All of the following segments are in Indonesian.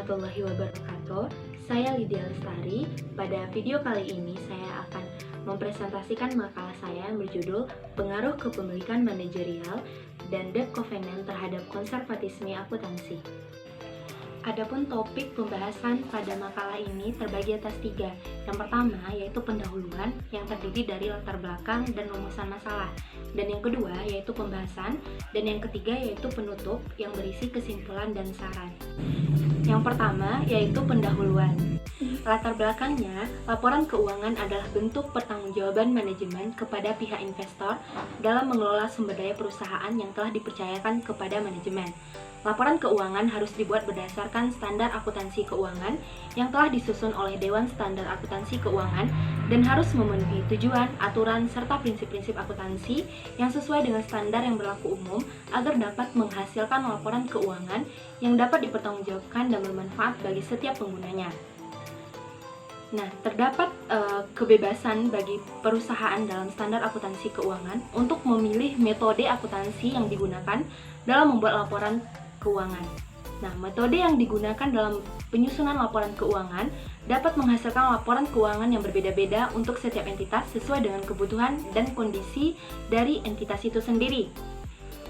warahmatullahi wabarakatuh. Saya Lydia Lestari. Pada video kali ini saya akan mempresentasikan makalah saya yang berjudul Pengaruh Kepemilikan Manajerial dan Debt Covenant terhadap Konservatisme Akuntansi. Adapun topik pembahasan pada makalah ini terbagi atas 3. Yang pertama yaitu pendahuluan yang terdiri dari latar belakang dan rumusan masalah. Dan yang kedua yaitu pembahasan. Dan yang ketiga yaitu penutup yang berisi kesimpulan dan saran. Yang pertama yaitu pendahuluan. Latar belakangnya, laporan keuangan adalah bentuk pertanggungjawaban manajemen kepada pihak investor dalam mengelola sumber daya perusahaan yang telah dipercayakan kepada manajemen. Laporan keuangan harus dibuat berdasarkan standar akuntansi keuangan yang telah disusun oleh Dewan Standar Akuntansi Keuangan dan harus memenuhi tujuan, aturan, serta prinsip-prinsip akuntansi yang sesuai dengan standar yang berlaku umum agar dapat menghasilkan laporan keuangan yang dapat dipertanggungjawabkan dan bermanfaat bagi setiap penggunanya. Nah, terdapat kebebasan bagi perusahaan dalam standar akuntansi keuangan untuk memilih metode akuntansi yang digunakan dalam membuat laporan keuangan. Nah, metode yang digunakan dalam penyusunan laporan keuangan dapat menghasilkan laporan keuangan yang berbeda-beda untuk setiap entitas sesuai dengan kebutuhan dan kondisi dari entitas itu sendiri.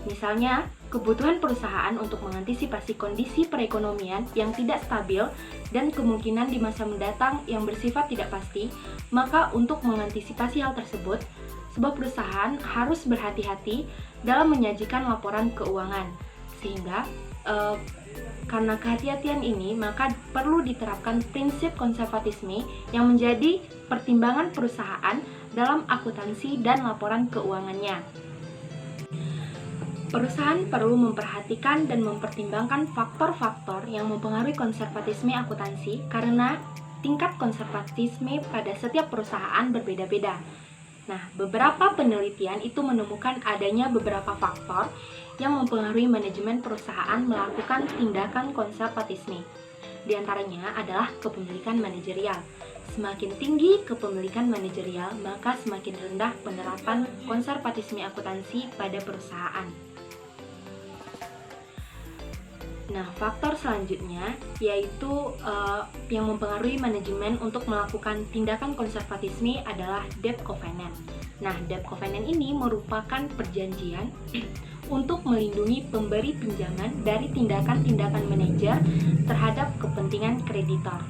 Misalnya, kebutuhan perusahaan untuk mengantisipasi kondisi perekonomian yang tidak stabil dan kemungkinan di masa mendatang yang bersifat tidak pasti, maka untuk mengantisipasi hal tersebut, sebuah perusahaan harus berhati-hati dalam menyajikan laporan keuangan. Sehingga, karena kehati-hatian ini, maka perlu diterapkan prinsip konservatisme yang menjadi pertimbangan perusahaan dalam akuntansi dan laporan keuangannya. Perusahaan perlu memperhatikan dan mempertimbangkan faktor-faktor yang mempengaruhi konservatisme akuntansi karena tingkat konservatisme pada setiap perusahaan berbeda-beda. Nah, beberapa penelitian itu menemukan adanya beberapa faktor yang mempengaruhi manajemen perusahaan melakukan tindakan konservatisme. Di antaranya adalah kepemilikan manajerial. Semakin tinggi kepemilikan manajerial, maka semakin rendah penerapan konservatisme akuntansi pada perusahaan. Nah, faktor selanjutnya yaitu yang mempengaruhi manajemen untuk melakukan tindakan konservatisme adalah debt covenant. Nah, debt covenant ini merupakan perjanjian untuk melindungi pemberi pinjaman dari tindakan-tindakan manajer terhadap kepentingan kreditor.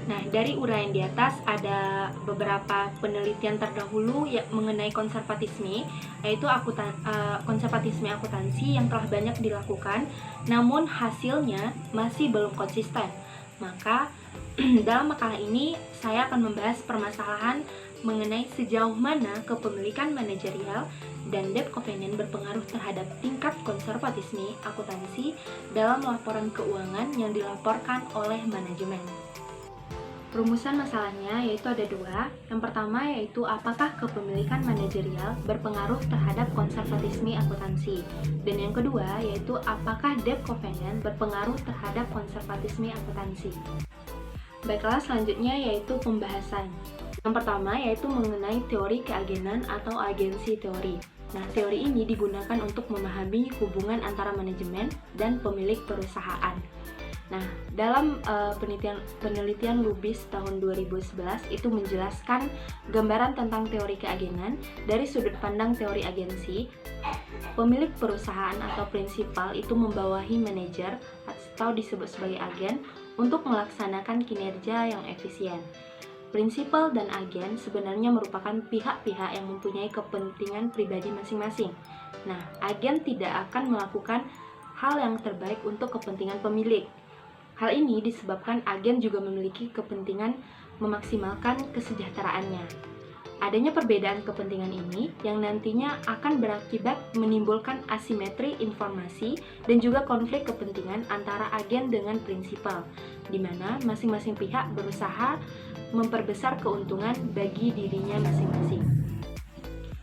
Nah, dari uraian di atas ada beberapa penelitian terdahulu mengenai konservatisme, yaitu konservatisme akuntansi yang telah banyak dilakukan, namun hasilnya masih belum konsisten. Maka, dalam makalah ini saya akan membahas permasalahan mengenai sejauh mana kepemilikan manajerial dan debt covenant berpengaruh terhadap tingkat konservatisme akuntansi dalam laporan keuangan yang dilaporkan oleh manajemen. Rumusan masalahnya yaitu ada 2. Yang pertama yaitu apakah kepemilikan manajerial berpengaruh terhadap konservatisme akuntansi. Dan yang kedua yaitu apakah debt covenant berpengaruh terhadap konservatisme akuntansi. Baiklah, selanjutnya yaitu pembahasan. Yang pertama yaitu mengenai teori keagenan atau agensi teori. Nah, teori ini digunakan untuk memahami hubungan antara manajemen dan pemilik perusahaan. Nah, dalam penelitian Lubis tahun 2011 itu menjelaskan gambaran tentang teori keagenan dari sudut pandang teori agensi. Pemilik perusahaan atau prinsipal itu membawahi manajer atau disebut sebagai agen untuk melaksanakan kinerja yang efisien. Prinsipal dan agen sebenarnya merupakan pihak-pihak yang mempunyai kepentingan pribadi masing-masing. Nah, agen tidak akan melakukan hal yang terbaik untuk kepentingan pemilik. Hal ini disebabkan agen juga memiliki kepentingan memaksimalkan kesejahteraannya. Adanya perbedaan kepentingan ini yang nantinya akan berakibat menimbulkan asimetri informasi dan juga konflik kepentingan antara agen dengan prinsipal, di mana masing-masing pihak berusaha memperbesar keuntungan bagi dirinya masing-masing.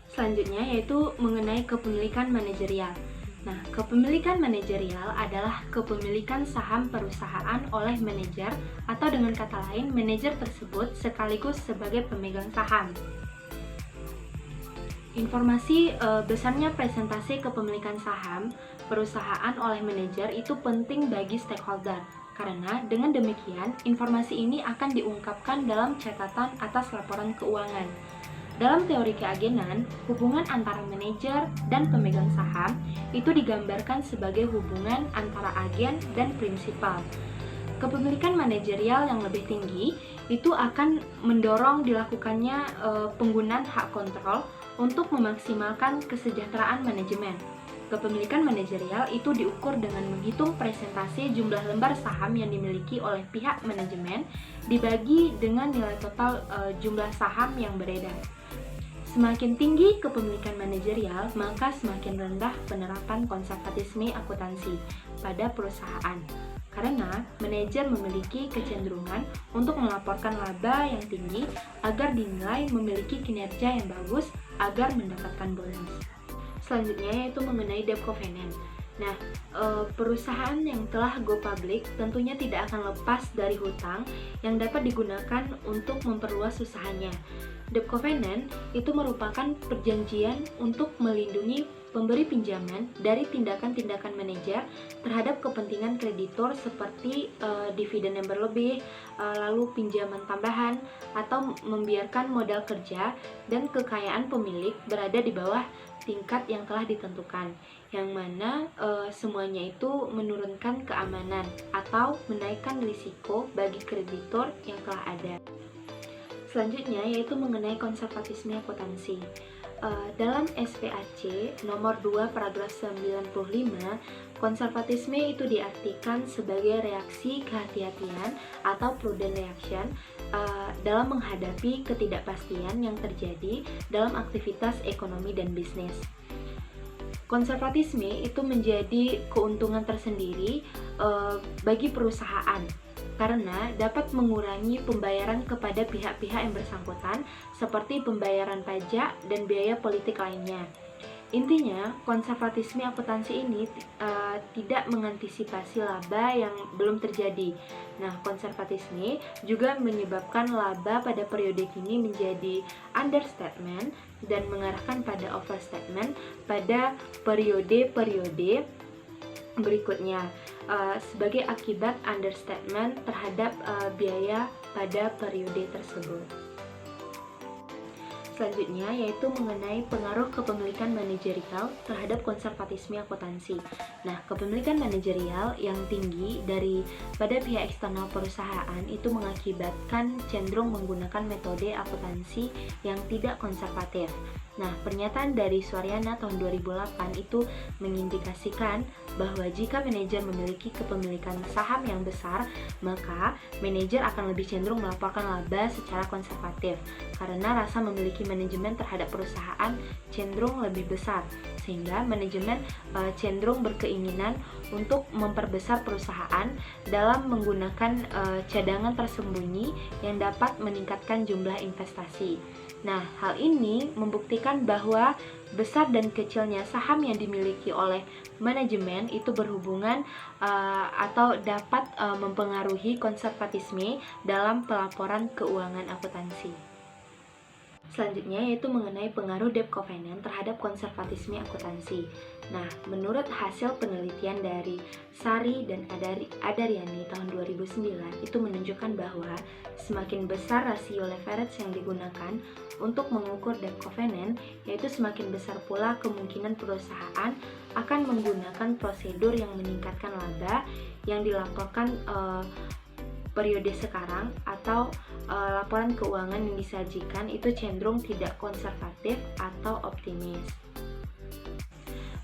Selanjutnya yaitu mengenai kepemilikan manajerial. Nah, kepemilikan manajerial adalah kepemilikan saham perusahaan oleh manajer atau dengan kata lain, manajer tersebut sekaligus sebagai pemegang saham. Informasi besarnya presentasi kepemilikan saham perusahaan oleh manajer itu penting bagi stakeholder, karena dengan demikian informasi ini akan diungkapkan dalam catatan atas laporan keuangan. Dalam teori keagenan, hubungan antara manajer dan pemegang saham itu digambarkan sebagai hubungan antara agen dan prinsipal. Kepemilikan manajerial yang lebih tinggi itu akan mendorong dilakukannya penggunaan hak kontrol untuk memaksimalkan kesejahteraan manajemen. Kepemilikan manajerial itu diukur dengan menghitung presentasi jumlah lembar saham yang dimiliki oleh pihak manajemen dibagi dengan nilai total jumlah saham yang beredar. Semakin tinggi kepemilikan manajerial, maka semakin rendah penerapan konservatisme akuntansi pada perusahaan. Karena manajer memiliki kecenderungan untuk melaporkan laba yang tinggi agar dinilai memiliki kinerja yang bagus agar mendapatkan bonus. Selanjutnya yaitu mengenai debt covenant. Nah, perusahaan yang telah go public tentunya tidak akan lepas dari hutang yang dapat digunakan untuk memperluas usahanya. Debt covenant itu merupakan perjanjian untuk melindungi pemberi pinjaman dari tindakan-tindakan manajer terhadap kepentingan kreditor seperti dividen yang berlebih, lalu pinjaman tambahan, atau membiarkan modal kerja dan kekayaan pemilik berada di bawah tingkat yang telah ditentukan, yang mana semuanya itu menurunkan keamanan atau menaikkan risiko bagi kreditor yang telah ada. Selanjutnya yaitu mengenai konservatisme akuntansi. Dalam SPAC nomor 2 paragraf 95, konservatisme itu diartikan sebagai reaksi kehati-hatian atau prudent reaction dalam menghadapi ketidakpastian yang terjadi dalam aktivitas ekonomi dan bisnis. Konservatisme itu menjadi keuntungan tersendiri bagi perusahaan karena dapat mengurangi pembayaran kepada pihak-pihak yang bersangkutan seperti pembayaran pajak dan biaya politik lainnya. Intinya, konservatisme akuntansi ini tidak mengantisipasi laba yang belum terjadi. Nah, konservatisme juga menyebabkan laba pada periode ini menjadi understatement dan mengarahkan pada overstatement pada periode-periode berikutnya sebagai akibat understatement terhadap biaya pada periode tersebut. Selanjutnya yaitu mengenai pengaruh kepemilikan manajerial terhadap konservatisme akuntansi. Nah, kepemilikan manajerial yang tinggi pada pihak eksternal perusahaan itu mengakibatkan cenderung menggunakan metode akuntansi yang tidak konservatif. Nah, pernyataan dari Suaryana tahun 2008 itu mengindikasikan bahwa jika manajer memiliki kepemilikan saham yang besar, maka manajer akan lebih cenderung melaporkan laba secara konservatif karena rasa memiliki manajemen terhadap perusahaan cenderung lebih besar, sehingga manajemen cenderung berkeinginan untuk memperbesar perusahaan dalam menggunakan cadangan tersembunyi yang dapat meningkatkan jumlah investasi. Nah, hal ini membuktikan bahwa besar dan kecilnya saham yang dimiliki oleh manajemen itu berhubungan atau dapat mempengaruhi konservatisme dalam pelaporan keuangan akuntansi. Selanjutnya yaitu mengenai pengaruh debt covenant terhadap konservatisme akuntansi. Nah, menurut hasil penelitian dari Sari dan Adaryani tahun 2009 itu menunjukkan bahwa semakin besar rasio leverage yang digunakan untuk mengukur debt covenant, yaitu semakin besar pula kemungkinan perusahaan akan menggunakan prosedur yang meningkatkan laba yang dilaporkan periode sekarang atau laporan keuangan yang disajikan itu cenderung tidak konservatif atau optimis.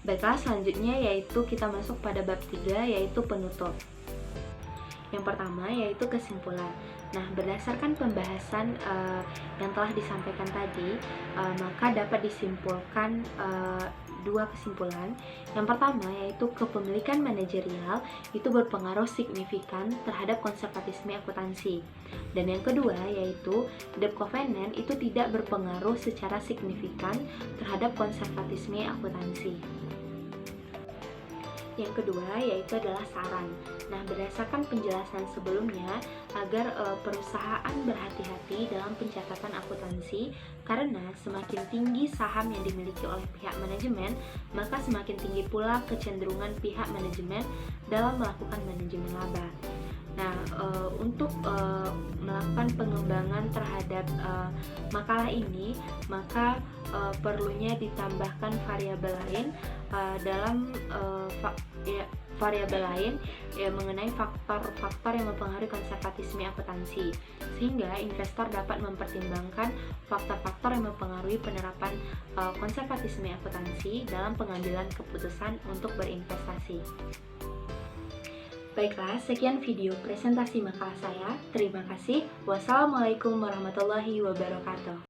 Baiklah, selanjutnya yaitu kita masuk pada bab 3 yaitu penutup. Yang pertama yaitu kesimpulan. Nah, berdasarkan pembahasan yang telah disampaikan tadi, maka dapat disimpulkan dua kesimpulan. Yang pertama yaitu kepemilikan manajerial itu berpengaruh signifikan terhadap konservatisme akuntansi. Dan yang kedua yaitu debt covenant itu tidak berpengaruh secara signifikan terhadap konservatisme akuntansi. yang kedua yaitu adalah saran. Nah, berdasarkan penjelasan sebelumnya, agar perusahaan berhati-hati dalam pencatatan akuntansi, karena semakin tinggi saham yang dimiliki oleh pihak manajemen, maka semakin tinggi pula kecenderungan pihak manajemen dalam melakukan manajemen laba. Nah, untuk melakukan pengembangan terhadap makalah ini, maka perlunya ditambahkan variabel lain dalam variabel lain mengenai faktor-faktor yang mempengaruhi konservatisme akuntansi, sehingga investor dapat mempertimbangkan faktor-faktor yang mempengaruhi penerapan konservatisme akuntansi dalam pengambilan keputusan untuk berinvestasi. Baiklah, sekian video presentasi makalah saya. Terima kasih. Wassalamualaikum warahmatullahi wabarakatuh.